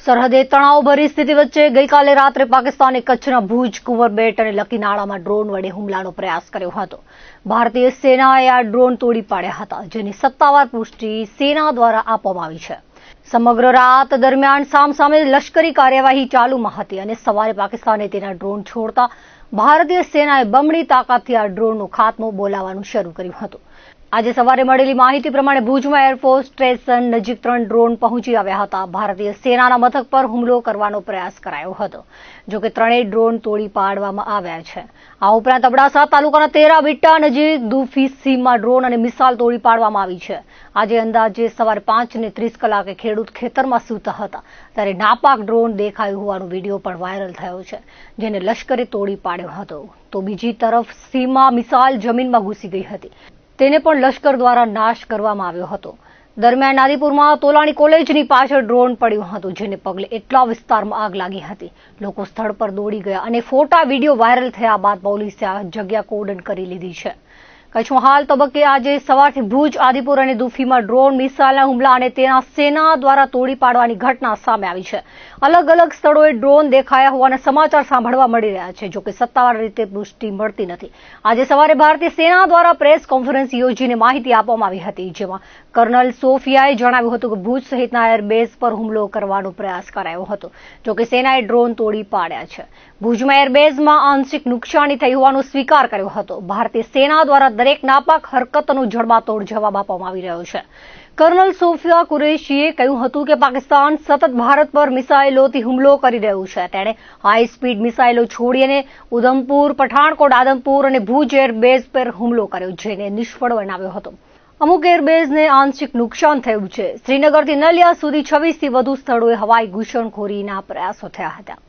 સરહદે તણાવભરી સ્થિતિ વચ્ચે ગઈકાલે રાત્રે પાકિસ્તાને કચ્છના ભુજ, કુંવરબેટ અને લકીનાળામાં ડ્રોન વડે હુમલાનો પ્રયાસ કર્યો હતો. ભારતીય સેનાએ આ ડ્રોન તોડી પાડ્યા હતા, જેની સત્તાવાર પુષ્ટિ સેના દ્વારા આપવામાં આવી છે. સમગ્ર રાત દરમિયાન સામસામે લશ્કરી કાર્યવાહી ચાલુમાં હતી અને સવારે પાકિસ્તાને તેના ડ્રોન છોડતા ભારતીય સેનાએ બમણી તાકાતથી આ ડ્રોનનો ખાત્મો બોલાવવાનું શરૂ કર્યું હતું. આજે સવારે મળેલી માહિતી પ્રમાણે ભુજમાં એરફોર્સ સ્ટેશન નજીક 3 ડ્રોન પહોંચી આવ્યા હતા. ભારતીય સેનાના મથક પર હુમલો કરવાનો પ્રયાસ કરાયો હતો, જોકે 3 ડ્રોન તોડી પાડવામાં આવ્યા છે. આ ઉપરાંત અબડાસા તાલુકાના તેરા વિટ્ટા નજીક દુફી સીમમાં ડ્રોન અને મિસાઇલ તોડી પાડવામાં આવી છે. આજે અંદાજે સવારે 5:30 કલાકે ખેડૂત ખેતરમાં સૂતા હતા ત્યારે નાપાક ડ્રોન દેખાયું હોવાનો વિડીયો પણ વાયરલ થયો છે, જેને લશ્કરે તોડી પાડ્યો હતો. તો બીજી તરફ સીમમાં મિસાઇલ જમીનમાં ઘૂસી ગઈ હતી, તેને પણ લશ્કર દ્વારા નાશ કરવામાં આવ્યો હતો. દરમિયાન આદિપુરમાં તોલાણી કોલેજની પાછળ ડ્રોન પડ્યું હતું, જેને પગલે એટલા વિસ્તારમાં આગ લાગી હતી. લોકો સ્થળ પર દોડી ગયા અને ફોટા વિડીયો વાયરલ થયા બાદ પોલીસે આ જગ્યા કોર્ડન કરી લીધી છે. કચ્છમાં હાલ તબક્કે આજે સવારથી ભુજ, આદિપુર અને દુફીમાં ડ્રોન મિસાઇલના હુમલા અને તેના સેના દ્વારા તોડી પાડવાની ઘટના સામે આવી છે. અલગ અલગ સ્થળોએ ડ્રોન દેખાયા હોવાના સમાચાર સાંભળવા મળી રહ્યા છે, જોકે સત્તાવાર રીતે પુષ્ટિ મળતી નથી. આજે સવારે ભારતીય સેના દ્વારા પ્રેસ કોન્ફરન્સ યોજીને માહિતી આપવામાં આવી હતી, જેમાં કર્નલ સોફિયાએ જણાવ્યું હતું કે ભુજ સહિતના એરબેઝ પર હુમલો કરવાનો પ્રયાસ કરાયો હતો, જોકે સેનાએ ડ્રોન તોડી પાડ્યા છે. ભુજમાં એરબેઝમાં આંશિક નુકસાની થઈ હોવાનો સ્વીકાર કર્યો હતો. ભારતીય સેના દ્વારા દરેક નાપાક હરકતનો જડબાતોડ જવાબ આપવામાં આવી રહ્યો છે. કર્નલ સોફિયા કુરેશીએ કહ્યું હતું કે પાકિસ્તાન સતત ભારત પર મિસાઇલોથી હુમલો કરી રહ્યું છે. તેણે હાઈ સ્પીડ મિસાઇલો છોડીને ઉધમપુર, પઠાણકોટ, આદમપુર અને ભુજ એરબેઝ પર હુમલો કર્યો, જેને નિષ્ફળ બનાવ્યો હતો. અમુક એરબેઝને આંશિક નુકસાન થયું છે. શ્રીનગરથી નલિયા સુધી 26થી વધુ સ્થળોએ હવાઈ ઘૂસણખોરીના પ્રયાસો થયા હતા.